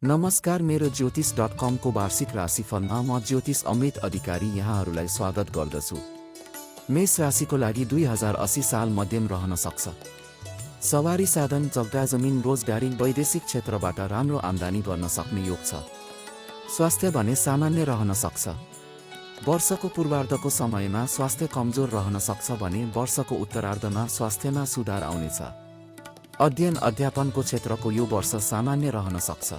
नमस्कार, मेरो ज्योतिष.com को वार्षिक राशिफलमा म ज्योतिष अमृत अधिकारी यहाँहरूलाई स्वागत गर्दछु। मेष राशिको लागि 2080 साल मध्यम रहन सक्छ। सवारी साधन, जग्गा जमिन, रोजगारी, वैदेशिक क्षेत्रबाट राम्रो आम्दानी गर्न सक्ने योग छ। स्वास्थ्य भने सामान्य रहन सक्छ। वर्षको पूर्वार्धको समयमा स्वास्थ्य कमजोर रहन सक्छ भने वर्षको उत्तरार्धमा स्वास्थ्यमा सुधार आउनेछ। अध्ययन अध्यापनको क्षेत्रको यो वर्ष सामान्य रहन सक्छ।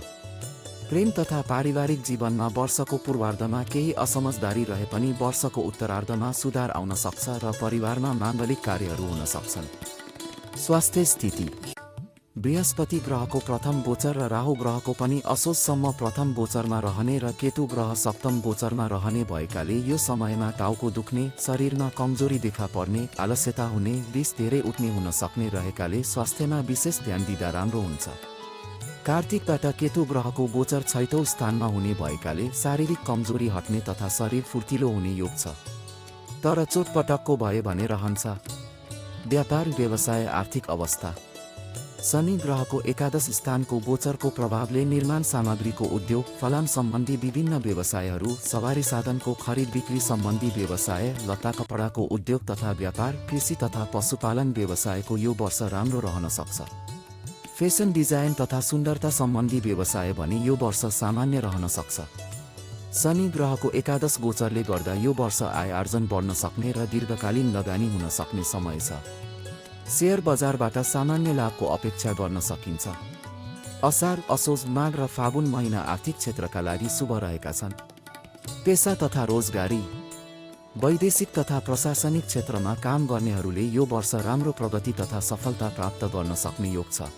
प्रेम तथा पारिवारिक जीवनमा वर्षको पूर्वार्धमा केही असमझदारी रहे पनि वर्षको उत्तरार्धमा सुधार आउन सक्छ र परिवारमा माङ्गलिक कार्यहरू हुन सक्छन्। स्वास्थ्य स्थिति: बृहस्पति ग्रहको प्रथम गोचर र राहु ग्रहको पनि असोजसम्म प्रथम गोचरमा रहने र केतु ग्रह सप्तम गोचरमा रहने भएकाले यो समयमा टाउको दुख्ने, शरीरमा कमजोरी देखा पर्ने, आलस्यता हुने, रिस धेरै उठ्ने हुन सक्ने रहेकाले स्वास्थ्यमा विशेष ध्यान दिँदा राम्रो हुन्छ। कार्तिकबाट केतु ग्रहको गोचर 6औं स्थानमा हुने भएकाले शारीरिक कमजोरी हट्ने तथा शरीर फुर्तिलो हुने योग छ, तर चोटपटकको भए भने रहन्छ। व्यापार, व्यवसाय, आर्थिक अवस्था: शनि ग्रहको एकादश स्थानको गोचरको प्रभावले निर्माण सामग्रीको उद्योग, फलाम सम्बन्धी विभिन्न व्यवसायहरू, सवारी साधनको खरिद बिक्री सम्बन्धी व्यवसाय, लत्ता कपडाको उद्योग तथा व्यापार, कृषि तथा पशुपालन व्यवसायको यो वर्ष राम्रो रहन सक्छ। फेसन डिजाइन तथा सुन्दरता सम्बन्धी व्यवसाय भने यो वर्ष सामान्य रहन सक्छ। शनि ग्रहको एकादश गोचरले गर्दा यो वर्ष आय आर्जन बढ्न सक्ने र दीर्घकालीन लगानी हुन सक्ने समय छ। शेयर बजारबाट सामान्य लाभको अपेक्षा गर्न सकिन्छ। असार, असोज, माघ र फागुन महिना आर्थिक क्षेत्रका लागि शुभ रहेका छन्। पेसा तथा रोजगारी: वैदेशिक तथा प्रशासनिक क्षेत्रमा काम गर्नेहरूले यो वर्ष राम्रो प्रगति तथा सफलता प्राप्त गर्न सक्ने योग छ।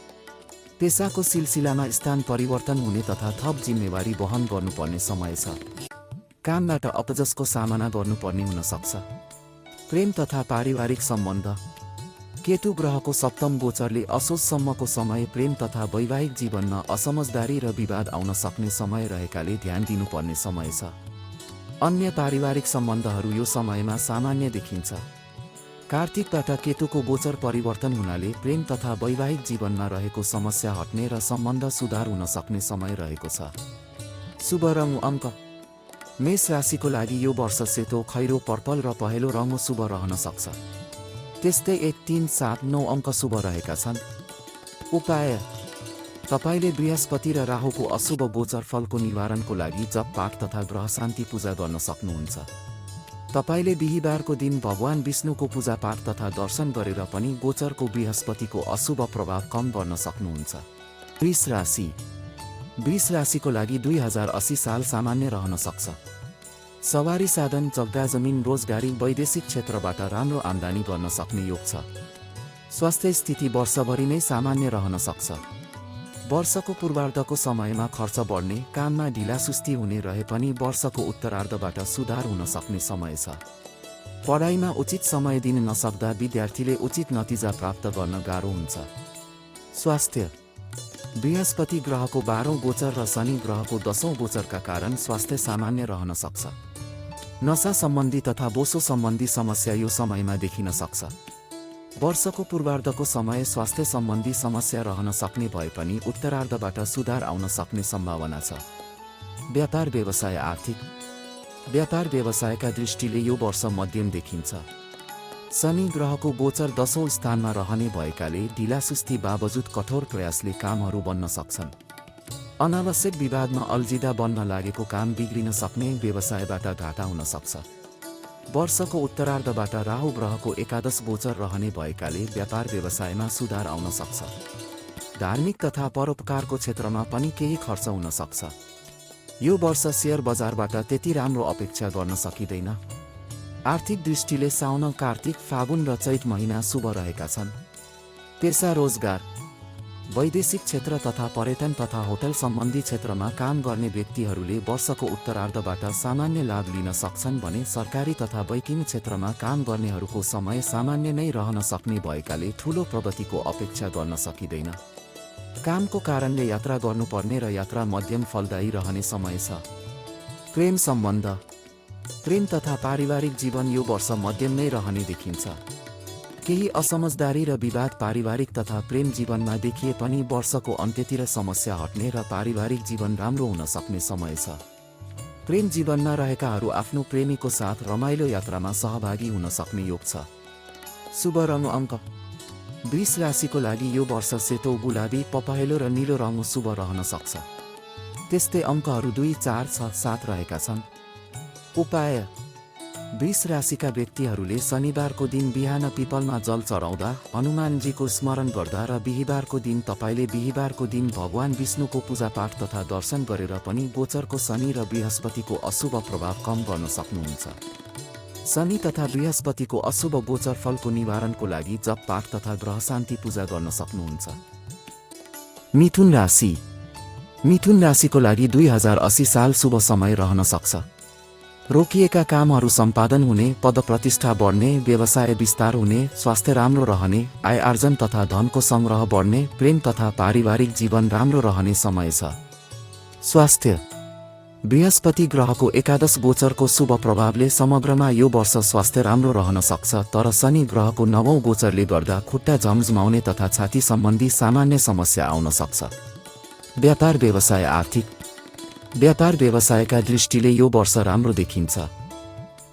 पेसाको सिलसिलामा स्थान परिवर्तन हुने तथा थप जिम्मेवारी वहन गर्नुपर्ने समय छ। कामबाट अपजसको सामना गर्नुपर्ने हुन सक्छ। प्रेम तथा पारिवारिक सम्बन्ध: केतु ग्रहको सप्तम गोचरले असोजसम्मको समय प्रेम तथा वैवाहिक जीवनमा असमझदारी र विवाद आउन सक्ने समय रहेकाले ध्यान दिनुपर्ने समय छ। अन्य पारिवारिक सम्बन्धहरू यो समयमा सामान्य देखिन्छ। कार्तिकबाट केतुको गोचर परिवर्तन हुनाले प्रेम तथा वैवाहिक जीवनमा रहेको समस्या हट्ने र सम्बन्ध सुधार हुन सक्ने समय रहेको छ। शुभ रङ अङ्क: मेष राशिको लागि यो वर्ष सेतो, खैरो, पर्पल र पहेँलो रङ शुभ रहन सक्छ। त्यस्तै 1, 3, 7, 9 अङ्क शुभ रहेका छन्। उपाय: तपाईले बृहस्पति र राहुको अशुभ गोचर फलको निवारणको लागि जप पाठ तथा ग्रह शान्ति पूजा गर्न सक्नुहुन्छ। तपाईले बिहीबारको दिन भगवान विष्णुको पूजा पाठ तथा दर्शन गरेर पनि गोचरको बृहस्पतिको अशुभ प्रभाव कम गर्न सक्नुहुन्छ। वृष राशि: वृष राशिको लागि 2080 साल सामान्य रहन सक्छ। सवारी साधन, जग्गा जमिन, रोजगारी, वैदेशिक क्षेत्रबाट राम्रो आम्दानी गर्न सक्ने योग छ। स्वास्थ्य स्थिति वर्षभरि नै सामान्य रहन सक्छ। वर्षको पूर्वार्धको समयमा खर्च बढ्ने, काममा ढिलासुस्ती हुने रहे पनि वर्षको उत्तरार्धबाट सुधार हुन सक्ने समय छ। पढाइमा उचित समय दिन नसक्दा विद्यार्थीले उचित नतिजा प्राप्त गर्न गाह्रो हुन्छ। स्वास्थ्य: बृहस्पति ग्रहको 12औं गोचर र शनि ग्रहको 10औं गोचरका कारण स्वास्थ्य सामान्य रहन सक्छ। नशा सम्बन्धी तथा बोसो सम्बन्धी समस्या यो समयमा देखिन सक्छ। वर्षको पूर्वार्धको समय स्वास्थ्य सम्बन्धी समस्या रहन सक्ने भए पनि उत्तरार्धबाट सुधार आउन सक्ने सम्भावना छ। व्यापार, व्यवसाय, आर्थिक: व्यापार व्यवसायका दृष्टिले यो वर्ष मध्यम देखिन्छ। शनि ग्रहको गोचर 10औं स्थानमा रहने भएकाले ढिलासुस्ती बावजुद कठोर प्रयासले कामहरू बन्न सक्छन्। अनावश्यक विवादमा अल्झिँदा बन्न लागेको काम बिग्रिन सक्ने, व्यवसायबाट घाटा हुन सक्छ। वर्षको उत्तरार्धबाट राहु ग्रहको एकादश गोचर रहने भएकाले व्यापार व्यवसायमा सुधार आउन सक्छ। धार्मिक तथा परोपकारको क्षेत्रमा पनि केही खर्च हुन सक्छ। यो वर्ष शेयर बजारबाट त्यति राम्रो अपेक्षा गर्न सकिँदैन। आर्थिक दृष्टिले साउन, कार्तिक, फागुन र चैत महिना शुभ रहेका छन्। पेसा, रोजगार, वैदेशिक क्षेत्र तथा पर्यटन तथा होटल सम्बन्धी क्षेत्रमा काम गर्ने व्यक्तिहरूले वर्षको उत्तरार्धबाट सामान्य लाभ लिन सक्छन् भने सरकारी तथा बैंकिङ क्षेत्रमा काम गर्नेहरूको समय सामान्य नै रहन सक्ने भएकाले ठूलो प्रगतिको अपेक्षा गर्न सकिँदैन। कामको कारणले यात्रा गर्नुपर्ने र यात्रा मध्यम फलदायी रहने समय छ। प्रेम सम्बन्ध: प्रेम तथा पारिवारिक जीवन यो वर्ष मध्यम नै रहने देखिन्छ। केही असमझदारी र विवाद पारिवारिक तथा प्रेम जीवनमा देखिए पनि वर्षको अन्त्यतिर समस्या हट्ने र पारिवारिक जीवन राम्रो हुन सक्ने समय छ। प्रेम जीवनमा रहेकाहरू आफ्नो प्रेमीको साथ रमाइलो यात्रामा सहभागी हुन सक्ने योग छ। शुभ रङ अङ्क। वृष राशिको लागि यो वर्ष सेतो, गुलाबी, पपहेँलो र नीलो रङ शुभ रहन सक्छ। त्यस्तै अङ्कहरू 2, 4, 6, 7 रहेका छन्। उपाय। वृष राशिका व्यक्तिहरूले शनिबारको दिन बिहान पिपलमा जल चढाउँदा, हनुमानजीको स्मरण गर्दा र बिहीबारको दिन तपाईँले बिहीबारको दिन भगवान विष्णुको पूजापाठ तथा दर्शन गरेर पनि गोचरको शनि र बृहस्पतिको अशुभ प्रभाव कम गर्न सक्नुहुन्छ। शनि तथा बृहस्पतिको अशुभ गोचर फलको निवारणको लागि जप पाठ तथा ग्रह शान्ति पूजा गर्न सक्नुहुन्छ। मिथुन राशि। मिथुन राशिको लागि 2080 साल शुभ समय रहन सक्छ। रोकिएका कामहरू सम्पादन हुने, पद प्रतिष्ठा बढ्ने, व्यवसाय विस्तार हुने, स्वास्थ्य राम्रो रहने, आय आर्जन तथा धनको सङ्ग्रह बढ्ने, प्रेम तथा पारिवारिक जीवन राम्रो रहने समय छ। स्वास्थ्य। बृहस्पति ग्रहको एकादश गोचरको शुभ प्रभावले समग्रमा यो वर्ष स्वास्थ्य राम्रो रहन सक्छ, तर शनि ग्रहको 9औं गोचरले गर्दा खुट्टा झमझमाउने तथा छाती सम्बन्धी सामान्य समस्या आउन सक्छ। व्यापार व्यवसाय आर्थिक। व्यापार व्यवसायका दृष्टिले यो वर्ष राम्रो देखिन्छ।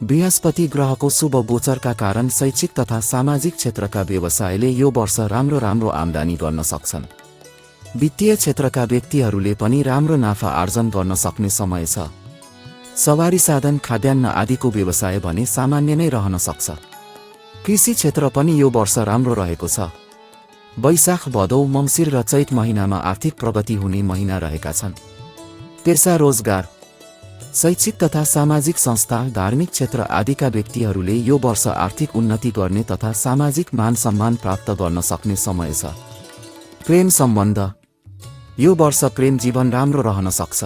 बृहस्पति ग्रहको शुभ गोचरका कारण शैक्षिक तथा सामाजिक क्षेत्रका व्यवसायले यो वर्ष राम्रो आम्दानी गर्न सक्छन्। वित्तीय क्षेत्रका व्यक्तिहरूले पनि राम्रो नाफा आर्जन गर्न सक्ने समय छ। सवारी साधन, खाद्यान्न आदिको व्यवसाय भने सामान्य नै रहन सक्छ। कृषि क्षेत्र पनि यो वर्ष राम्रो रहेको छ। वैशाख, भदौ, मङ्सिर र चैत महिनामा आर्थिक प्रगति हुने महिना रहेका छन्। पेसा, रोजगार। शैक्षिक तथा सामाजिक संस्था, धार्मिक क्षेत्र आदिका व्यक्तिहरूले यो वर्ष आर्थिक उन्नति गर्ने तथा सामाजिक मान सम्मान प्राप्त गर्न सक्ने समय छ। प्रेम सम्बन्ध। यो वर्ष प्रेम जीवन राम्रो रहन सक्छ।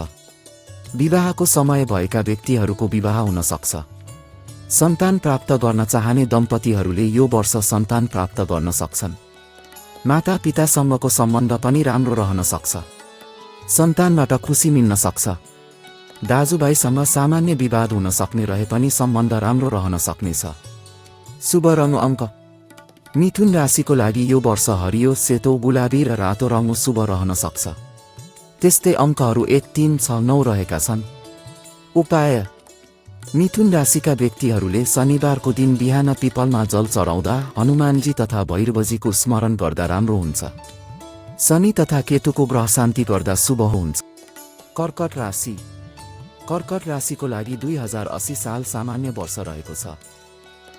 विवाहको समय भएका व्यक्तिहरूको विवाह हुन सक्छ। सन्तान प्राप्त गर्न चाहने दम्पतिहरूले यो वर्ष सन्तान प्राप्त गर्न सक्छन्। माता पितासँगको सम्बन्ध पनि राम्रो रहन सक्छ। सन्तानबाट खुसी मिल्न सक्छ। दाजुभाइसँग सामान्य विवाद हुन सक्ने रहे पनि सम्बन्ध राम्रो रहन सक्नेछ। शुभ रङ अङ्क। मिथुन राशिको लागि यो वर्ष हरियो, सेतो, गुलाबी र रातो रङ शुभ रहन सक्छ। त्यस्तै अङ्कहरू 1, 3, 6, 9 रहेका छन्। उपाय। मिथुन राशिका व्यक्तिहरूले शनिबारको दिन बिहान पिपलमा जल चढाउँदा, हनुमानजी तथा भैरवजीको स्मरण गर्दा राम्रो हुन्छ। शनि तथा केतुको ग्रह शान्ति गर्दा शुभ हुन्छ। कर्कट राशि। कर्कट राशिको लागि 2080 साल सामान्य वर्ष रहेको छ।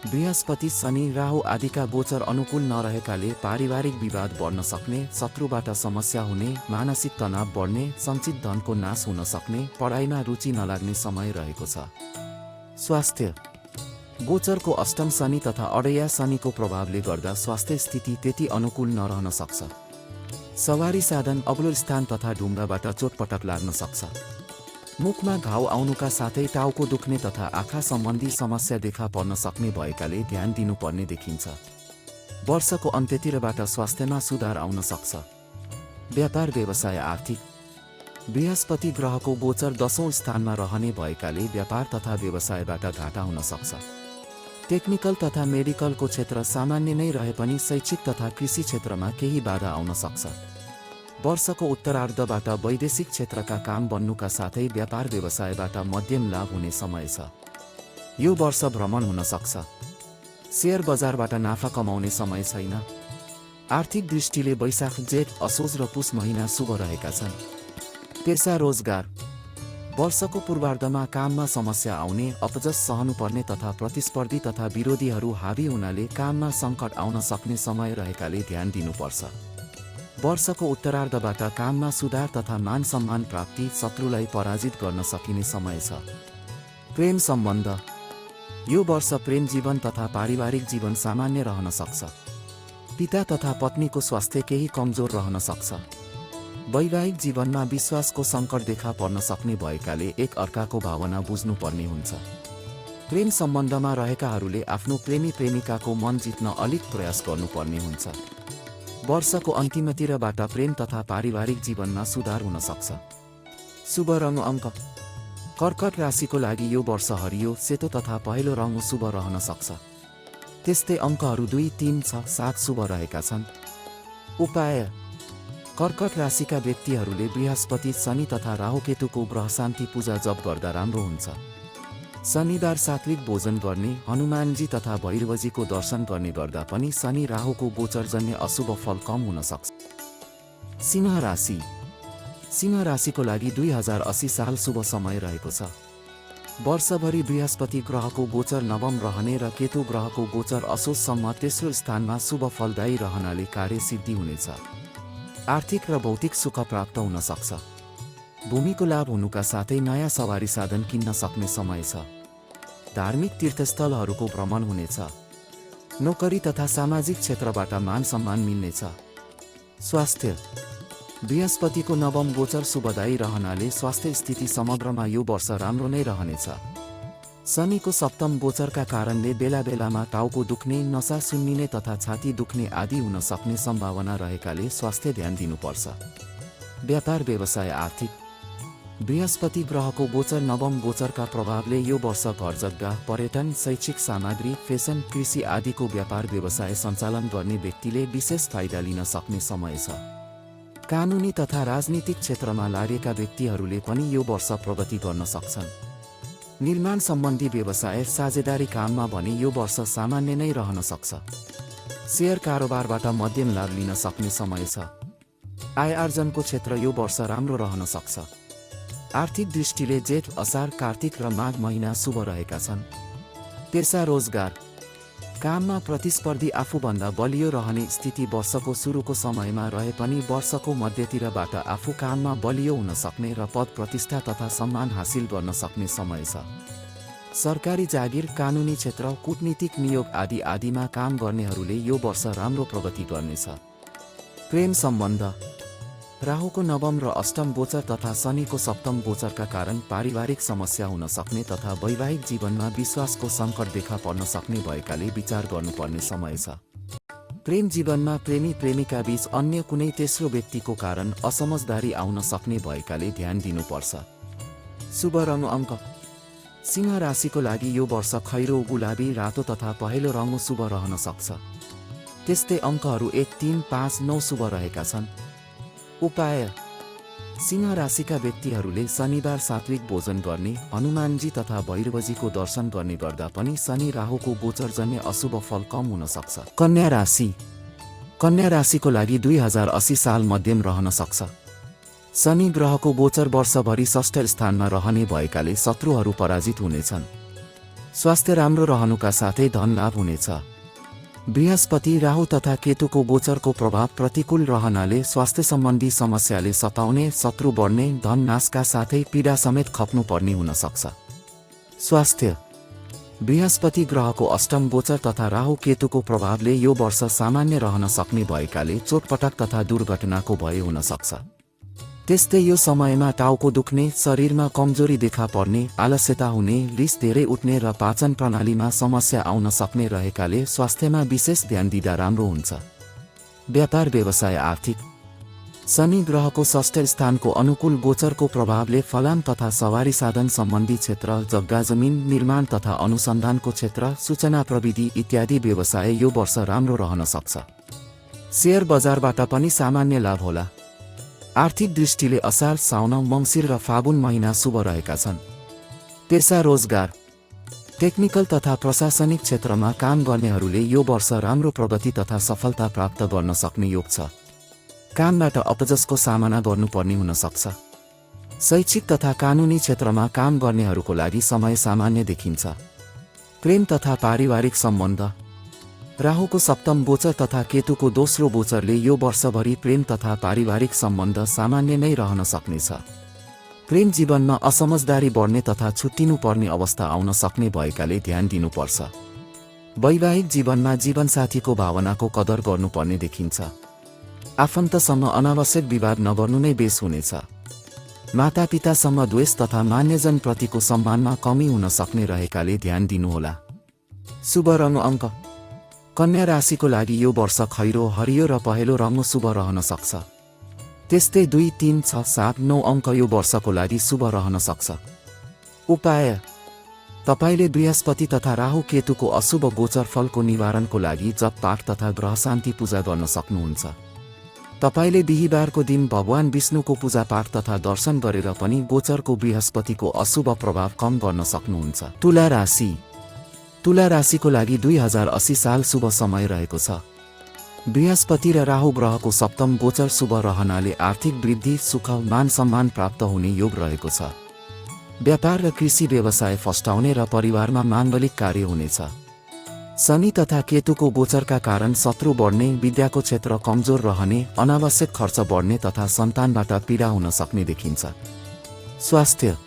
बृहस्पति, शनि, राहु आदिका गोचर अनुकूल नरहेकाले पारिवारिक विवाद बढ्न सक्ने, शत्रुबाट समस्या हुने, मानसिक तनाव बढ्ने, सञ्चित धनको नाश हुन सक्ने, पढाइमा रुचि नलाग्ने समय रहेको छ। स्वास्थ्य। गोचरको अष्टम शनि तथा अडैया शनिको प्रभावले गर्दा स्वास्थ्य स्थिति त्यति अनुकूल नरहन सक्छ। सवारी साधन, अग्लो स्थान तथा ढुङ्गाबाट चोटपटक लाग्न सक्छ। मुखमा घाउ आउनुका साथै टाउको दुख्ने तथा आँखा सम्बन्धी समस्या देखा पर्न सक्ने भएकाले ध्यान दिनुपर्ने देखिन्छ। वर्षको अन्त्यतिरबाट स्वास्थ्यमा सुधार आउन सक्छ। व्यापार व्यवसाय आर्थिक। बृहस्पति ग्रहको गोचर 10औं स्थानमा रहने भएकाले व्यापार तथा व्यवसायबाट घाटा हुन सक्छ। टेक्निकल तथा मेडिकलको क्षेत्र सामान्य नै रहे पनि शैक्षिक तथा कृषि क्षेत्रमा केही बाधा आउन सक्छ। वर्षको उत्तरार्धबाट वैदेशिक क्षेत्रका काम बन्नुका साथै व्यापार व्यवसायबाट मध्यम लाभ हुने समय छ। यो वर्ष भ्रमण हुन सक्छ। शेयर बजारबाट नाफा कमाउने समय छैन। आर्थिक दृष्टिले वैशाख, जेठ, असोज र पुष महिना शुभ रहेका छन्। पेसा, रोजगार। वर्षको पूर्वार्धमा काममा समस्या आउने, अपजस सहनुपर्ने तथा प्रतिस्पर्धी तथा विरोधीहरू हावी हुनाले काममा सङ्कट आउन सक्ने समय रहेकाले ध्यान दिनुपर्छ। वर्षको उत्तरार्धबाट काममा सुधार तथा मान सम्मान प्राप्ति, शत्रुलाई पराजित गर्न सकिने समय छ। प्रेम सम्बन्ध। यो वर्ष प्रेम जीवन तथा पारिवारिक जीवन सामान्य रहन सक्छ। पिता तथा पत्नीको स्वास्थ्य केही कमजोर रहन सक्छ। वैवाहिक जीवनमा विश्वासको सङ्कट देखा पर्न सक्ने भएकाले एक अर्काको भावना बुझ्नुपर्ने हुन्छ। प्रेम सम्बन्धमा रहेकाहरूले आफ्नो प्रेमी प्रेमिकाको मन जित्न अलिक प्रयास गर्नुपर्ने हुन्छ। वर्षको अन्तिमतिरबाट प्रेम तथा पारिवारिक जीवनमा सुधार हुन सक्छ। शुभ रङ अङ्क। कर्कट राशिको लागि यो वर्ष हरियो, सेतो तथा पहेँलो रङ शुभ रहन सक्छ। त्यस्तै अङ्कहरू 2, 3, 6, 7 शुभ रहेका छन्। उपाय: कर्कट राशिका व्यक्तिहरूले बृहस्पति, शनि तथा राहुकेतुको ग्रह शान्ति पूजा जप गर्दा राम्रो हुन्छ। शनिबार सात्विक भोजन गर्ने, हनुमानजी तथा भैरवजीको दर्शन गर्ने गर्दा पनि शनि राहुको गोचरजन्य अशुभ फल कम हुन सक्छ। सिंह राशि। सिंह राशिको लागि 2080 साल शुभ समय रहेको छ। वर्षभरि बृहस्पति ग्रहको गोचर नवम रहने र केतु ग्रहको गोचर असोजसम्म तेस्रो स्थानमा शुभ फलदायी रहनाले कार्य सिद्धि हुनेछ। आर्थिक र भौतिक सुख प्राप्त हुन सक्छ। भूमिको लाभ हुनुका साथै नयाँ सवारी साधन किन्न सक्ने समय छ। धार्मिक तीर्थस्थलहरूको भ्रमण हुनेछ। नोकरी तथा सामाजिक क्षेत्रबाट मान सम्मान मिल्नेछ। स्वास्थ्य: बृहस्पतिको नवम गोचर शुभदायी रहनाले स्वास्थ्य स्थिति समग्रमा यो वर्ष राम्रो नै रहनेछ। शनिको सप्तम गोचरका कारणले बेला बेलामा टाउको दुख्ने, नसा सुन्निने तथा छाती दुख्ने आदि हुन सक्ने सम्भावना रहेकाले स्वास्थ्य ध्यान दिनुपर्छ। व्यापार व्यवसाय आर्थिक: बृहस्पति ग्रहको गोचर नवम गोचरका प्रभावले यो वर्ष घर जग्गा, पर्यटन, शैक्षिक सामग्री, फेसन, कृषि आदिको व्यापार व्यवसाय सञ्चालन गर्ने व्यक्तिले विशेष फाइदा लिन सक्ने समय छ। कानुनी तथा राजनीतिक क्षेत्रमा लागेका व्यक्तिहरूले पनि यो वर्ष प्रगति गर्न सक्छन्। निर्माण सम्बन्धी व्यवसाय, साझेदारी काममा भने यो वर्ष सामान्य नै रहन सक्छ। शेयर कारोबारबाट मध्यम लाभ लिन सक्ने समय छ। आय आर्जनको क्षेत्र यो वर्ष राम्रो रहन सक्छ। आर्थिक दृष्टिले जेठ, असार, कार्तिक र माघ महिना शुभ रहेका छन्। पेसा रोजगार: काममा प्रतिस्पर्धी आफूभन्दा बलियो रहने स्थिति वर्षको सुरुको समयमा रहे पनि वर्षको मध्यतिरबाट आफू काममा बलियो हुन सक्ने र पद प्रतिष्ठा तथा सम्मान हासिल गर्न सक्ने समय छ। सरकारी जागिर, कानुनी क्षेत्र, कूटनीतिक नियोग आदिमा काम गर्नेहरूले यो वर्ष राम्रो प्रगति गर्नेछ। प्रेम सम्बन्ध: राहुको नवम र अष्टम गोचर तथा शनिको सप्तम गोचरका कारण पारिवारिक समस्या हुन सक्ने तथा वैवाहिक जीवनमा विश्वासको सङ्कट देखा पर्न सक्ने भएकाले विचार गर्नुपर्ने समय छ। प्रेम जीवनमा प्रेमी प्रेमिका बीच अन्य कुनै तेस्रो व्यक्तिको कारण असमझदारी आउन सक्ने भएकाले ध्यान दिनुपर्छ। शुभ रङ अङ्क: सिंह राशिको लागि यो वर्ष खैरो, गुलाबी, रातो तथा पहेँलो रङ शुभ रहन सक्छ। त्यस्तै अङ्कहरू 1, 3, 5, 9 शुभ रहेका छन्। उपाय: सिंह राशिका व्यक्तिहरूले शनिबार सात्विक भोजन गर्ने, हनुमानजी तथा भैरवजीको दर्शन गर्ने गर्दा पनि शनि राहुको गोचरजन्य अशुभ फल कम हुन सक्छ। कन्या राशि। कन्या राशिको लागि 2080 साल मध्यम रहन सक्छ। शनि ग्रहको गोचर वर्षभरि षष्ठ स्थानमा रहने भएकाले शत्रुहरू पराजित हुनेछन्। स्वास्थ्य राम्रो रहनुका साथै धन लाभ हुनेछ। बृहस्पति, राहु तथा केतुको गोचरको प्रभाव प्रतिकूल रहनाले स्वास्थ्य सम्बन्धी समस्याले सताउने, शत्रु बढ्ने, धन नाशका साथै पीडा समेत खप्नुपर्ने हुन सक्छ। स्वास्थ्य: बृहस्पति ग्रहको अष्टम गोचर तथा राहु केतुको प्रभावले यो वर्ष सामान्य रहन सक्ने भएकाले चोटपटक तथा दुर्घटनाको भय हुन सक्छ। त्यस्तै यो समयमा टाउको दुख्ने, शरीरमा कमजोरी देखा पर्ने, आलस्यता हुने, रिस धेरै उठ्ने र पाचन प्रणालीमा समस्या आउन सक्ने रहेकाले स्वास्थ्यमा विशेष ध्यान दिँदा राम्रो हुन्छ। व्यापार व्यवसाय आर्थिक: शनि ग्रहको षष्ठ स्थानको अनुकूल गोचरको प्रभावले फलाम तथा सवारी साधन सम्बन्धी क्षेत्र, जग्गा जमिन, निर्माण तथा अनुसन्धानको क्षेत्र, सूचना प्रविधि इत्यादि व्यवसाय यो वर्ष राम्रो रहन सक्छ। शेयर बजारबाट पनि सामान्य लाभ होला। आर्थिक दृष्टिले असार, साउन, मङ्सिर र फागुन महिना शुभ रहेका छन्। पेसा रोजगार: टेक्निकल तथा प्रशासनिक क्षेत्रमा काम गर्नेहरूले यो वर्ष राम्रो प्रगति तथा सफलता प्राप्त गर्न सक्ने योग छ। कामबाट अपजसको सामना गर्नुपर्ने हुन सक्छ। शैक्षिक तथा कानुनी क्षेत्रमा काम गर्नेहरूको लागि समय सामान्य देखिन्छ। प्रेम तथा पारिवारिक सम्बन्ध: राहुको सप्तम गोचर तथा केतुको दोस्रो गोचरले यो वर्षभरि प्रेम तथा पारिवारिक सम्बन्ध सामान्य नै रहन सक्नेछ। प्रेम जीवनमा असमझदारी बढ्ने तथा छुट्टिनुपर्ने अवस्था आउन सक्ने भएकाले ध्यान दिनुपर्छ। वैवाहिक जीवनमा जीवनसाथीको भावनाको कदर गर्नुपर्ने देखिन्छ। आफन्तसँग अनावश्यक विवाद नगर्नु नै बेस हुनेछ। मातापितासँग द्वेष तथा मान्यजनप्रतिको सम्मानमा कमी हुन सक्ने रहेकाले ध्यान दिनुहोला। शुभ रङ अङ्क: कन्या राशिको लागि यो वर्ष खैरो, हरियो र पहेँलो रङ शुभ रहन सक्छ। त्यस्तै 2, 3, 6, 7, 9 अङ्क यो वर्षको लागि शुभ रहन सक्छ। उपाय: तपाईले बृहस्पति तथा राहु केतुको अशुभ गोचर फलको निवारणको लागि जप पाठ तथा ग्रह शान्ति पूजा गर्न सक्नुहुन्छ। तपाईले बिहीबारको दिन भगवान विष्णुको पूजा पाठ तथा दर्शन गरेर पनि गोचरको बृहस्पतिको अशुभ प्रभाव कम गर्न सक्नुहुन्छ। तुला राशि। तुला राशिको लागि 2080 साल शुभ समय रहेको छ। बृहस्पति र राहु ग्रहको सप्तम गोचर शुभ रहनाले आर्थिक वृद्धि, सुख, मान सम्मान प्राप्त हुने योग रहेको छ। व्यापार र कृषि व्यवसाय फस्टाउने र परिवारमा माङ्गलिक कार्य हुनेछ। शनि तथा केतुको गोचरका कारण शत्रु बढ्ने, विद्याको क्षेत्र कमजोर रहने, अनावश्यक खर्च बढ्ने तथा सन्तानबाट पीडा हुन सक्ने देखिन्छ। स्वास्थ्य।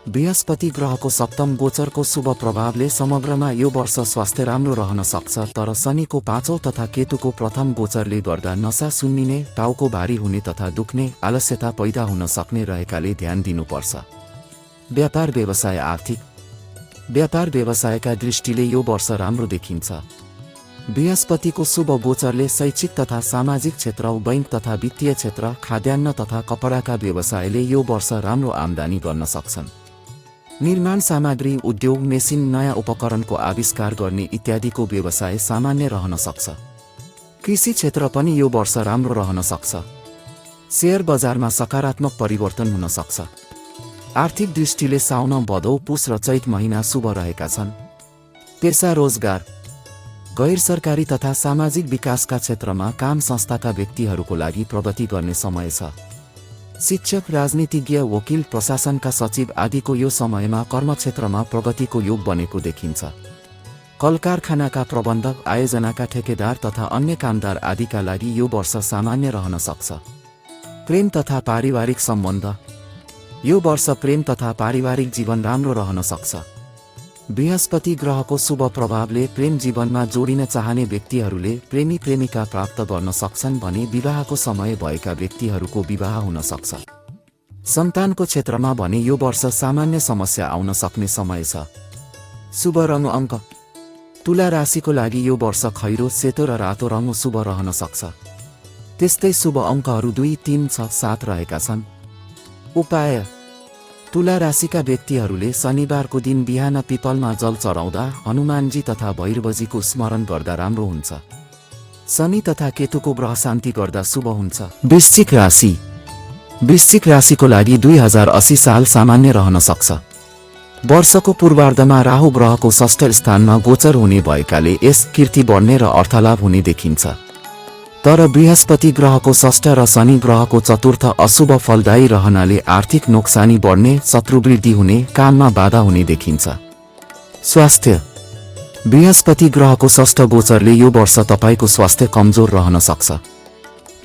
बृहस्पति ग्रहको सप्तम गोचरको शुभ प्रभावले समग्रमा यो वर्ष स्वास्थ्य राम्रो रहन सक्छ, तर शनिको पाँचौं तथा केतुको प्रथम गोचरले गर्दा नसा सुन्निने, टाउको भारी हुने तथा दुख्ने, आलस्यता पैदा हुन सक्ने रहेकाले ध्यान दिनुपर्छ। व्यापार व्यवसाय। आर्थिक। व्यापार व्यवसायका दृष्टिले यो वर्ष राम्रो देखिन्छ। बृहस्पतिको शुभ गोचरले शैक्षिक तथा सामाजिक क्षेत्र, बैंक तथा वित्तीय क्षेत्र, खाद्यान्न तथा कपडाका व्यवसायले यो वर्ष राम्रो आम्दानी गर्न सक्छन्। निर्माण सामग्री उद्योग, मेसिन, नयाँ उपकरणको आविष्कार गर्ने इत्यादिको व्यवसाय सामान्य रहन सक्छ। कृषि क्षेत्र पनि यो वर्ष राम्रो रहन सक्छ। शेयर बजारमा सकारात्मक परिवर्तन हुन सक्छ। आर्थिक दृष्टिले साउन, भदौ, पुस र चैत महिना शुभ रहेका छन्। पेसा रोजगार। गैर सरकारी तथा सामाजिक विकासका क्षेत्रमा काम संस्थाका व्यक्तिहरूको लागि प्रगति गर्ने समय छ। शिक्षक, राजनीतिज्ञ, वकिल, प्रशासनका सचिव आदिको यो समयमा कर्मक्षेत्रमा प्रगतिको योग बनेको देखिन्छ। कल कारखानाका प्रबन्धक, आयोजनाका ठेकेदार तथा अन्य कामदार आदिका लागि यो वर्ष सामान्य रहन सक्छ। प्रेम तथा पारिवारिक सम्बन्ध। यो वर्ष प्रेम तथा पारिवारिक जीवन राम्रो रहन सक्छ। बृहस्पति ग्रहको शुभ प्रभावले प्रेम जीवनमा जोडिन चाहने व्यक्तिहरूले प्रेमी प्रेमिका प्राप्त गर्न सक्छन् भने विवाहको समय भएका व्यक्तिहरूको विवाह हुन सक्छ। सन्तानको क्षेत्रमा भने यो वर्ष सामान्य समस्या आउन सक्ने समय छ। शुभ रङ अङ्क। तुला राशिको लागि यो वर्ष खैरो, सेतो र रातो रङ शुभ रहन सक्छ। त्यस्तै शुभ अङ्कहरू 2, 3, 6, 7 रहेका छन्। उपाय। तुला राशिका व्यक्तिहरूले शनिबारको दिन बिहान पिपलमा जल चढाउँदा हनुमानजी तथा भैरवजीको स्मरण गर्दा राम्रो हुन्छ। शनि तथा केतुको ग्रह शान्ति गर्दा शुभ हुन्छ। वृश्चिक राशि। वृश्चिक राशिको लागि 2080 साल सामान्य रहन सक्छ। वर्षको पूर्वार्धमा राहु ग्रहको षष्ठ स्थानमा गोचर हुने भएकाले यस कीर्ति बढ्ने र अर्थलाभ हुने देखिन्छ। तर बृहस्पति ग्रहको षष्ठ र शनि ग्रहको चतुर्थ अशुभ फलदायी रहनाले आर्थिक नोक्सानी बढ्ने, शत्रुवृद्धि हुने, काममा बाधा हुने देखिन्छ। स्वास्थ्य। बृहस्पति ग्रहको षष्ठ गोचरले यो वर्ष तपाईको स्वास्थ्य कमजोर रहन सक्छ।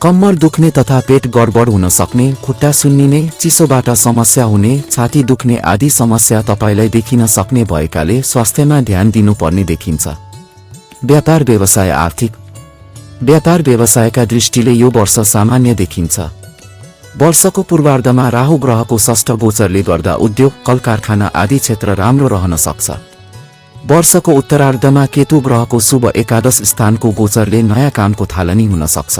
कम्मर दुख्ने तथा पेट गडबड हुन सक्ने, खुट्टा सुन्निने, चिसोबाट समस्या हुने, छाती दुख्ने आदि समस्या तपाईलाई देखिन सक्ने भएकाले स्वास्थ्यमा ध्यान दिनुपर्ने देखिन्छ। व्यापार व्यवसाय। आर्थिक। व्यापार व्यवसायका दृष्टिले यो वर्ष सामान्य देखिन्छ। वर्षको पूर्वार्धमा राहु ग्रहको षष्ठ गोचरले गर्दा उद्योग, कल कारखाना आदि क्षेत्र राम्रो रहन सक्छ। वर्षको उत्तरार्धमा केतु ग्रहको शुभ एकादश स्थानको गोचरले नयाँ कामको थालनी हुन सक्छ।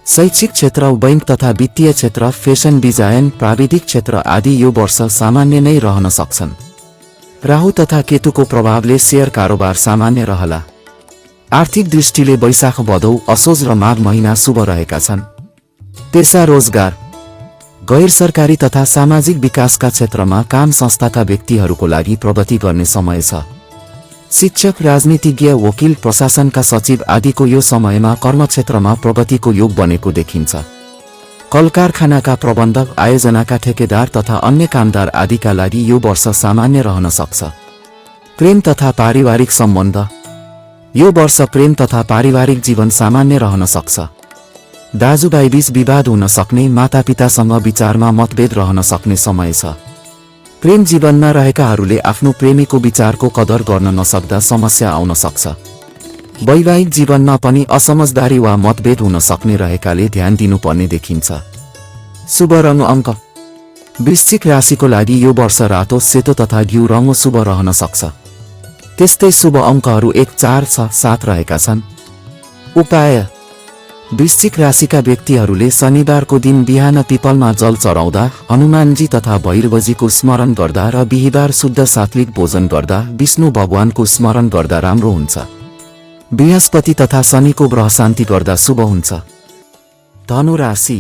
शैक्षिक क्षेत्र, बैंक तथा वित्तीय क्षेत्र, फेसन डिजाइन, प्राविधिक क्षेत्र आदि यो वर्ष सामान्य नै रहन सक्छन्। राहु तथा केतुको प्रभावले शेयर कारोबार सामान्य रहला। आर्थिक दृष्टिले वैशाख, भदौ, असोज र माघ महिना शुभ रहेका छन्। पेसा रोजगार। गैर सरकारी तथा सामाजिक विकासका क्षेत्रमा काम संस्थाका व्यक्तिहरूको लागि प्रगति गर्ने समय छ। शिक्षक, राजनीतिज्ञ, वकिल, प्रशासनका सचिव आदिको यो समयमा कर्मक्षेत्रमा प्रगतिको योग बनेको देखिन्छ। कल कारखानाका प्रबन्धक, आयोजनाका ठेकेदार तथा अन्य कामदार आदिका लागि यो वर्ष सामान्य रहन सक्छ। प्रेम तथा पारिवारिक सम्बन्ध। यो वर्ष प्रेम तथा पारिवारिक जीवन सामान्य रहन सक्छ। दाजुभाइ बीच विवाद हुन सक्ने, मातापितासँग विचारमा मतभेद रहन सक्ने समय छ। प्रेम जीवनमा रहेकाहरूले आफ्नो प्रेमीको विचारको कदर गर्न नसक्दा समस्या आउन सक्छ। वैवाहिक जीवनमा पनि असमझदारी वा मतभेद हुन सक्ने रहेकाले ध्यान दिनुपर्ने देखिन्छ। शुभ रङ अङ्क। वृश्चिक राशिको लागि यो वर्ष रातो, सेतो तथा घिउ रङ शुभ रहन सक्छ। त्यस्तै शुभ अङ्कहरू 1, 4, 6, 7 रहेका छन्। उपाय। वृश्चिक राशिका व्यक्तिहरूले शनिबारको दिन बिहान पिपलमा जल चढाउँदा, हनुमानजी तथा भैरवजीको स्मरण गर्दा र बिहिबार शुद्ध सात्विक भोजन गर्दा विष्णु भगवानको स्मरण गर्दा राम्रो हुन्छ। बृहस्पति तथा शनिको ग्रह शान्ति गर्दा शुभ हुन्छ। धनु राशि।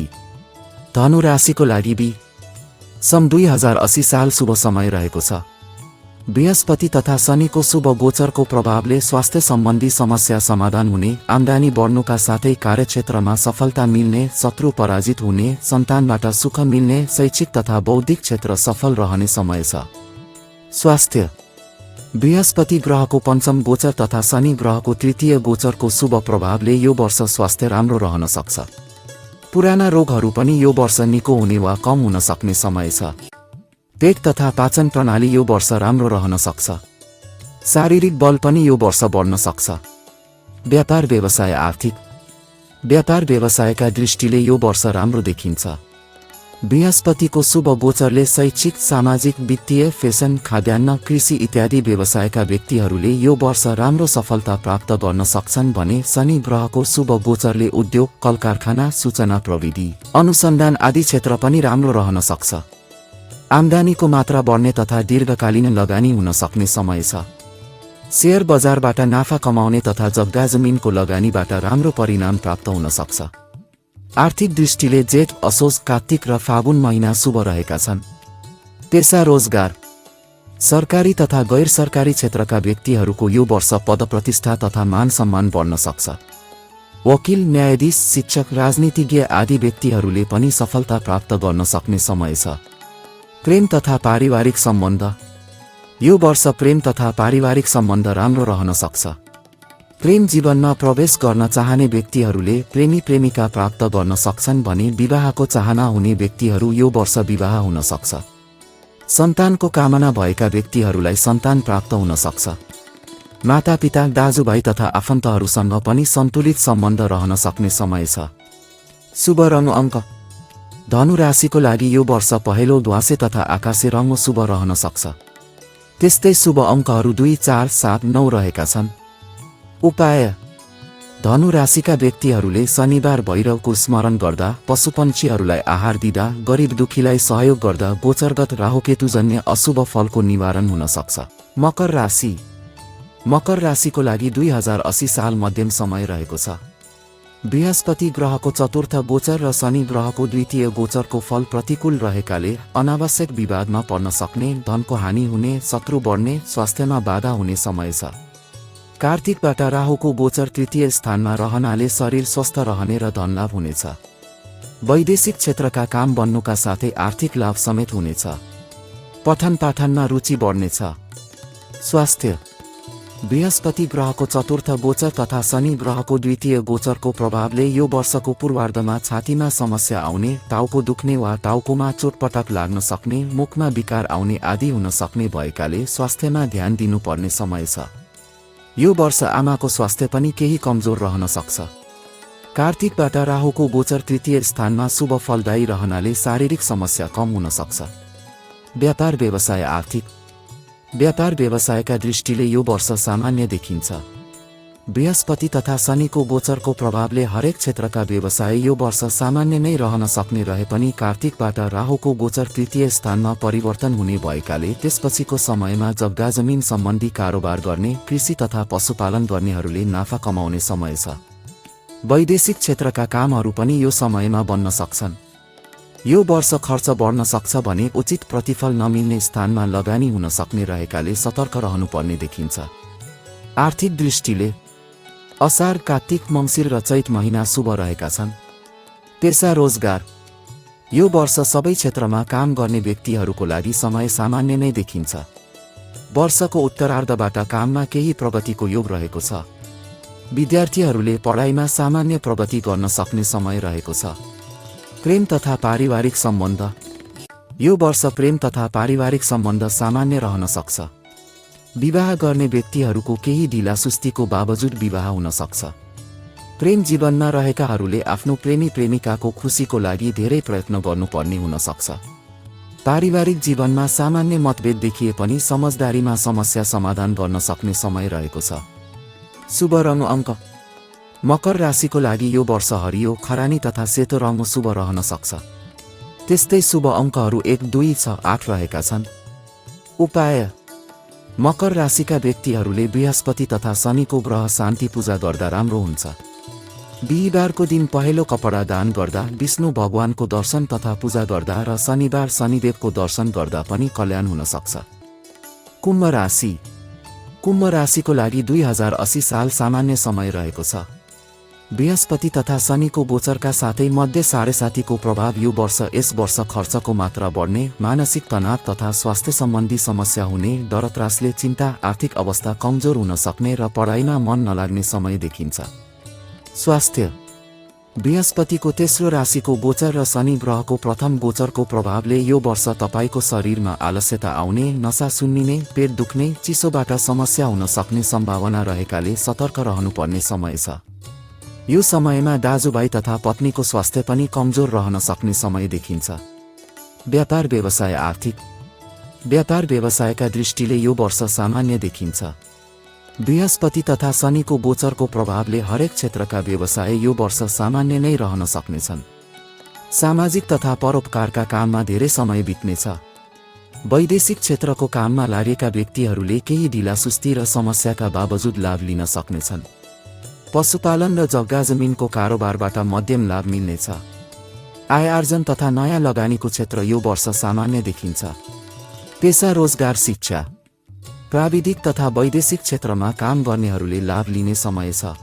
धनु राशिको लागि सन् 2080 साल शुभ समय रहेको छ। बृहस्पति तथा शनिको शुभ गोचरको प्रभावले स्वास्थ्य सम्बन्धी समस्या समाधान हुने, आम्दानी बढ्नुका साथै कार्यक्षेत्रमा सफलता मिल्ने, शत्रु पराजित हुने, सन्तानबाट सुख मिल्ने, शैक्षिक तथा बौद्धिक क्षेत्र सफल रहने समय छ। स्वास्थ्य। बृहस्पति ग्रहको पञ्चम गोचर तथा शनि ग्रहको तृतीय गोचरको शुभ प्रभावले यो वर्ष स्वास्थ्य राम्रो रहन सक्छ। पुराना रोगहरू पनि यो वर्ष निको हुने वा कम हुन सक्ने समय छ। पेट तथा पाचन प्रणाली यो वर्ष राम्रो रहन सक्छ। शारीरिक बल पनि यो वर्ष बढ्न सक्छ। व्यापार व्यवसाय आर्थिक। व्यापार व्यवसायका दृष्टिले यो वर्ष राम्रो देखिन्छ। बृहस्पतिको शुभ गोचरले शैक्षिक, सामाजिक, वित्तीय, फेसन, खाद्यान्न, कृषि इत्यादि व्यवसायका व्यक्तिहरूले यो वर्ष राम्रो सफलता प्राप्त गर्न सक्छन् भने शनि ग्रहको शुभ गोचरले उद्योग, कलकारखाना, सूचना प्रविधि, अनुसन्धान आदि क्षेत्र पनि राम्रो रहन सक्छ। आम्दानीको मात्रा बढ्ने तथा दीर्घकालीन लगानी हुन सक्ने समय छ। शेयर बजारबाट नाफा कमाउने तथा जग्गा जमिनको लगानीबाट राम्रो परिणाम प्राप्त हुन सक्छ। आर्थिक दृष्टिले जेठ, असोज, कार्तिक र फागुन महिना शुभ रहेका छन्। पेसा रोजगार। सरकारी तथा गैर सरकारी क्षेत्रका व्यक्तिहरूको यो वर्ष पद प्रतिष्ठा तथा मान सम्मान बढ्न सक्छ। वकिल, न्यायाधीश, शिक्षक, राजनीतिज्ञ आदि व्यक्तिहरूले पनि सफलता प्राप्त गर्न सक्ने समय छ। प्रेम तथा पारिवारिक सम्बन्ध। यो वर्ष प्रेम तथा पारिवारिक सम्बन्ध राम्रो रहन सक्छ। प्रेम जीवनमा प्रवेश गर्न चाहने व्यक्तिहरूले प्रेमी प्रेमिका प्राप्त गर्न सक्छन् भने विवाहको चाहना हुने व्यक्तिहरू यो वर्ष विवाह हुन सक्छ। सन्तानको कामना भएका व्यक्तिहरूलाई सन्तान प्राप्त हुन सक्छ। मातापिता, दाजुभाइ तथा आफन्तहरूसँग पनि सन्तुलित सम्बन्ध रहन सक्ने समय छ। शुभ रङ अङ्क। धनु राशिको लागि यो वर्ष पहेँलो, ध्वाँसे तथा आकाशे रङ शुभ रहन सक्छ। त्यस्तै शुभ अङ्कहरू 2, 4, 7, 9 रहेका छन्। उपाय। धनु राशिका व्यक्तिहरूले शनिबार भैरवको स्मरण गर्दा, पशुपन्छीहरूलाई आहार दिँदा, गरिब दुखीलाई सहयोग गर्दा गोचरगत राहुकेतुजन्य अशुभ फलको निवारण हुन सक्छ। मकर राशि। मकर राशिको लागि 2080 साल मध्यम समय रहेको छ। बृहस्पति ग्रहको चतुर्थ गोचर र शनि ग्रहको द्वितीय गोचरको फल प्रतिकूल रहेकाले अनावश्यक विवादमा पर्न सक्ने, धनको हानि हुने, शत्रु बढ्ने, स्वास्थ्यमा बाधा हुने समय छ। कार्तिकबाट राहुको गोचर तृतीय स्थानमा रहनाले शरीर स्वस्थ रहने र धनलाभ हुनेछ। वैदेशिक क्षेत्रका काम बन्नुका साथै आर्थिक लाभ समेत हुनेछ। पठन पाठनमा रुचि बढ्नेछ। स्वास्थ्य। बृहस्पति ग्रहको चतुर्थ गोचर तथा शनि ग्रहको द्वितीय गोचरको प्रभावले यो वर्षको पूर्वार्धमा छातीमा समस्या आउने, टाउको दुख्ने वा टाउकोमा चोटपटक लाग्न सक्ने, मुखमा विकार आउने आदि हुन सक्ने भएकाले स्वास्थ्यमा ध्यान दिनुपर्ने समय छ। यो वर्ष आमाको स्वास्थ्य पनि केही कमजोर रहन सक्छ। कार्तिकबाट राहुको गोचर तृतीय स्थानमा शुभ फलदायी रहनाले शारीरिक समस्या कम हुन सक्छ। व्यापार व्यवसाय आर्थिक। व्यापार व्यवसायका दृष्टिले यो वर्ष सामान्य देखिन्छ। बृहस्पति तथा शनिको गोचरको प्रभावले हरेक क्षेत्रका व्यवसाय यो वर्ष सामान्य नै रहन सक्ने रहे पनि कार्तिकबाट राहुको गोचर तृतीय स्थानमा परिवर्तन हुने भएकाले त्यसपछिको समयमा जग्गा जमिन सम्बन्धी कारोबार गर्ने, कृषि तथा पशुपालन गर्नेहरूले नाफा कमाउने समय छ। वैदेशिक क्षेत्रका कामहरू पनि यो समयमा बन्न सक्छन्। यो वर्ष खर्च बढ्न सक्छ भने उचित प्रतिफल नमिल्ने स्थानमा लगानी हुन सक्ने रहेकाले सतर्क रहनुपर्ने देखिन्छ। आर्थिक दृष्टिले असार, कार्तिक, मङ्सिर र चैत महिना शुभ रहेका छन्। पेसा रोजगार। यो वर्ष सबै क्षेत्रमा काम गर्ने व्यक्तिहरूको लागि समय सामान्य नै देखिन्छ। वर्षको उत्तरार्धबाट काममा केही प्रगतिको योग रहेको छ। विद्यार्थीहरूले पढाइमा सामान्य प्रगति गर्न सक्ने समय रहेको छ। प्रेम तथा पारिवारिक सम्बन्ध। यो वर्ष प्रेम तथा पारिवारिक सम्बन्ध सामान्य रहन सक्छ। विवाह गर्ने व्यक्तिहरूको केही ढिलासुस्तीको बावजुद विवाह हुन सक्छ। प्रेम जीवनमा रहेकाहरूले आफ्नो प्रेमी प्रेमिकाको खुसीको लागि धेरै प्रयत्न गर्नुपर्ने हुन सक्छ। पारिवारिक जीवनमा सामान्य मतभेद देखिए पनि समझदारीमा समस्या समाधान गर्न सक्ने समय रहेको छ। शुभ रङ अङ्क। मकर राशिको लागि यो वर्ष हरियो, खरानी तथा सेतो रङ शुभ रहन सक्छ। त्यस्तै शुभ अङ्कहरू 1, 2, 6, 8 रहेका छन्। उपाय: मकर राशिका व्यक्तिहरूले बृहस्पति तथा शनिको ग्रह शान्ति पूजा गर्दा राम्रो हुन्छ। बिहीबारको दिन पहेँलो कपडा दान गर्दा, विष्णु भगवानको दर्शन तथा पूजा गर्दा र शनिबार शनिदेवको दर्शन गर्दा पनि कल्याण हुन सक्छ। कुम्भ राशि। कुम्भ राशिको लागि 2080 साल सामान्य समय रहेको छ। बृहस्पति तथा शनिको गोचरका साथै मध्य 7.5 को प्रभाव यो वर्ष। यस वर्ष खर्चको मात्रा बढ्ने, मानसिक तनाव तथा स्वास्थ्य सम्बन्धी समस्या हुने, डर त्रासले चिन्ता, आर्थिक अवस्था कमजोर हुन सक्ने र पढाइमा मन नलाग्ने समय देखिन्छ। स्वास्थ्य: बृहस्पतिको तेस्रो राशिको गोचर र शनि ग्रहको प्रथम गोचरको प्रभावले यो वर्ष तपाईको शरीरमा आलस्यता आउने, नसा सुन्निने, पेट दुख्ने, चिसोबाट समस्या हुन सक्ने सम्भावना रहेकाले सतर्क रहनुपर्ने समय छ। यो समयमा दाजुभाइ तथा पत्नीको स्वास्थ्य पनि कमजोर रहन सक्ने समय देखिन्छ। व्यापार व्यवसाय आर्थिक: व्यापार व्यवसायका दृष्टिले यो वर्ष सामान्य देखिन्छ। बृहस्पति तथा शनिको गोचरको प्रभावले हरेक क्षेत्रका व्यवसाय यो वर्ष सामान्य नै रहन सक्नेछन्। सामाजिक तथा परोपकारका काममा धेरै समय बित्नेछ। वैदेशिक क्षेत्रको काममा लागेका व्यक्तिहरूले केही ढिलासुस्ती र समस्याका बावजुद लाभ लिन सक्नेछन्। पशुपालन र जग्गा जमिनको कारोबारबाट मध्यम लाभ मिल्नेछ। आय आर्जन तथा नयाँ लगानीको क्षेत्र यो वर्ष सामान्य देखिन्छ। पेसा, रोजगार, शिक्षा, प्राविधिक तथा वैदेशिक क्षेत्रमा काम गर्नेहरूले लाभ लिने समय छ।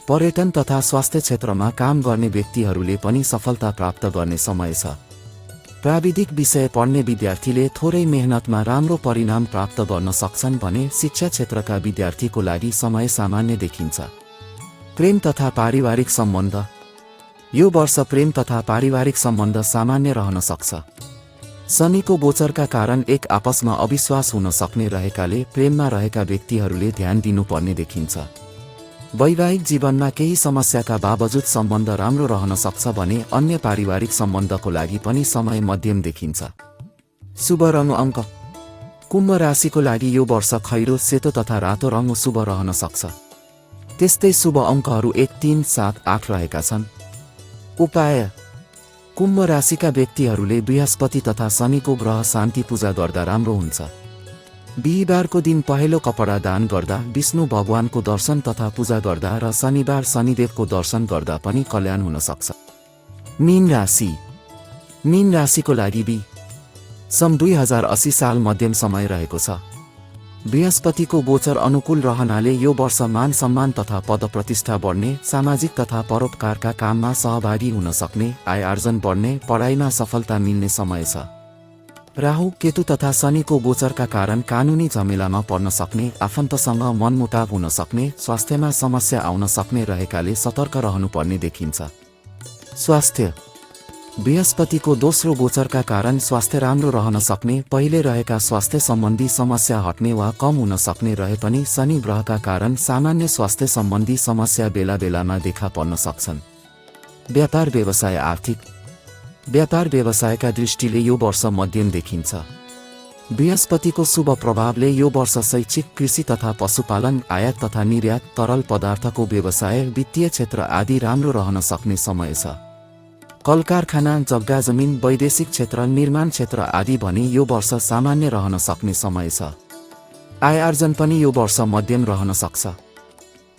पर्यटन तथा स्वास्थ्य क्षेत्रमा काम गर्ने व्यक्तिहरूले पनि सफलता प्राप्त गर्ने समय छ। प्राविधिक विषय पढ्ने विद्यार्थीले थोरै मेहनतमा राम्रो परिणाम प्राप्त गर्न सक्छन् भने शिक्षा क्षेत्रका विद्यार्थीको लागि समय सामान्य देखिन्छ। प्रेम तथा पारिवारिक सम्बन्ध: यो वर्ष प्रेम तथा पारिवारिक सम्बन्ध सामान्य रहन सक्छ। शनिको गोचरका कारण एक आपसमा अविश्वास हुन सक्ने रहेकाले प्रेममा रहेका व्यक्तिहरूले ध्यान दिनुपर्ने देखिन्छ। वैवाहिक जीवनमा केही समस्याका बावजुद सम्बन्ध राम्रो रहन सक्छ भने अन्य पारिवारिक सम्बन्धको लागि पनि समय मध्यम देखिन्छ। शुभ रङ अङ्क: कुम्भ राशिको लागि यो वर्ष खैरो, सेतो तथा रातो रङ शुभ रहन सक्छ। त्यस्तै शुभ अङ्कहरू 1, 3, 7, 8 रहेका छन्। उपाय: कुम्भ राशिका व्यक्तिहरूले बृहस्पति तथा शनिको ग्रह शान्ति पूजा गर्दा राम्रो हुन्छ। बिहीबारको दिन पहेँलो कपडा दान गर्दा, विष्णु भगवानको दर्शन तथा पूजा गर्दा र शनिबार शनिदेवको दर्शन गर्दा पनि कल्याण हुन सक्छ। मीन राशि। मीन राशिको लागि सन् 2080 साल मध्यम समय रहेको छ। बृहस्पतिको गोचर अनुकूल रहनाले यो वर्ष मान सम्मान तथा पद प्रतिष्ठा बढ्ने, सामाजिक तथा परोपकारका काममा सहभागी हुन सक्ने, आय आर्जन बढ्ने, पढाइमा सफलता मिल्ने समय छ। राहु, केतु तथा शनिको गोचरका कारण कानुनी झमेलामा पर्न सक्ने, आफन्तसँग मनमुटाव हुन सक्ने, स्वास्थ्यमा समस्या आउन सक्ने रहेकाले सतर्क रहनुपर्ने देखिन्छ। स्वास्थ्य: बृहस्पतिको दोस्रो गोचरका कारण स्वास्थ्य राम्रो रहन सक्ने, पहिले रहेका स्वास्थ्य सम्बन्धी समस्या हट्ने वा कम हुन सक्ने रहे पनि शनि ग्रहका कारण सामान्य स्वास्थ्य सम्बन्धी समस्या बेला बेलामा देखा पर्न सक्छन्। व्यापार व्यवसाय आर्थिक: व्यापार व्यवसायका दृष्टिले यो वर्ष मध्यम देखिन्छ। बृहस्पतिको शुभ प्रभावले यो वर्ष शैक्षिक, कृषि तथा पशुपालन, आयात तथा निर्यात, तरल पदार्थको व्यवसाय, वित्तीय क्षेत्र आदि राम्रो रहन सक्ने समय छ। कल कारखाना, जग्गा जमिन, वैदेशिक क्षेत्र, निर्माण क्षेत्र आदि भने यो वर्ष सामान्य रहन सक्ने समय छ। आय आर्जन पनि यो वर्ष मध्यम रहन सक्छ।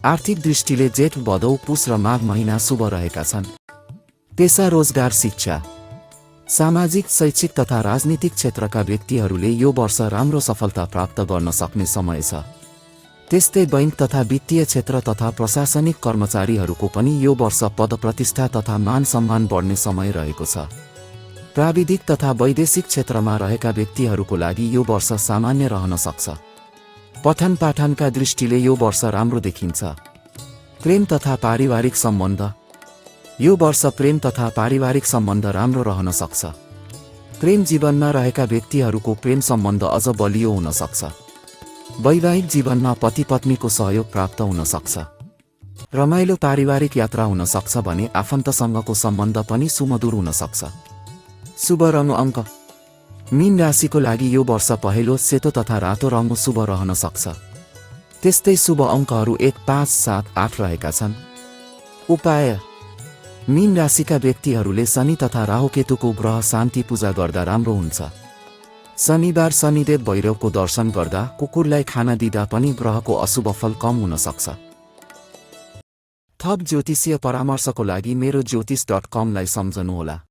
आर्थिक दृष्टिले जेठ, भदौ, पुस र माघ महिना शुभ रहेका छन्। पेसा, रोजगार, शिक्षा, सामाजिक, शैक्षिक तथा राजनीतिक क्षेत्रका व्यक्तिहरूले यो वर्ष राम्रो सफलता प्राप्त गर्न सक्ने समय छ। त्यस्तै बैंक तथा वित्तीय क्षेत्र तथा प्रशासनिक कर्मचारीहरूको पनि यो वर्ष पद प्रतिष्ठा तथा मान सम्मान बढ्ने समय रहेको छ। प्राविधिक तथा वैदेशिक क्षेत्रमा रहेका व्यक्तिहरूको लागि यो वर्ष सामान्य रहन सक्छ। पठन पाठनका दृष्टिले यो वर्ष राम्रो देखिन्छ। प्रेम तथा पारिवारिक सम्बन्ध: यो वर्ष प्रेम तथा पारिवारिक सम्बन्ध राम्रो रहन सक्छ। प्रेम जीवनमा रहेका व्यक्तिहरूको प्रेम सम्बन्ध अझ बलियो हुन सक्छ। वैवाहिक जीवनमा पति पत्नीको सहयोग प्राप्त हुन सक्छ। रमाइलो पारिवारिक यात्रा हुन सक्छ भने आफन्तसँगको सम्बन्ध पनि सुमधुर हुन सक्छ। शुभ रङ अङ्क: मीन राशिको लागि यो वर्ष पहेँलो, सेतो तथा रातो रङ शुभ रहन सक्छ। त्यस्तै शुभ अङ्कहरू 1, 5, 7, 8 रहेका छन्। उपाय। मीन राशिका व्यक्तिहरूले शनि तथा राहुकेतुको ग्रह शान्ति पूजा गर्दा राम्रो हुन्छ। शनिबार शनिदेव भैरवको दर्शन गर्दा, कुकुरलाई खाना दिँदा पनि ग्रहको अशुभ फल कम हुन सक्छ। थप ज्योतिषीय परामर्शको लागि मेरो ज्योतिष.com लाई सम्झनुहोला।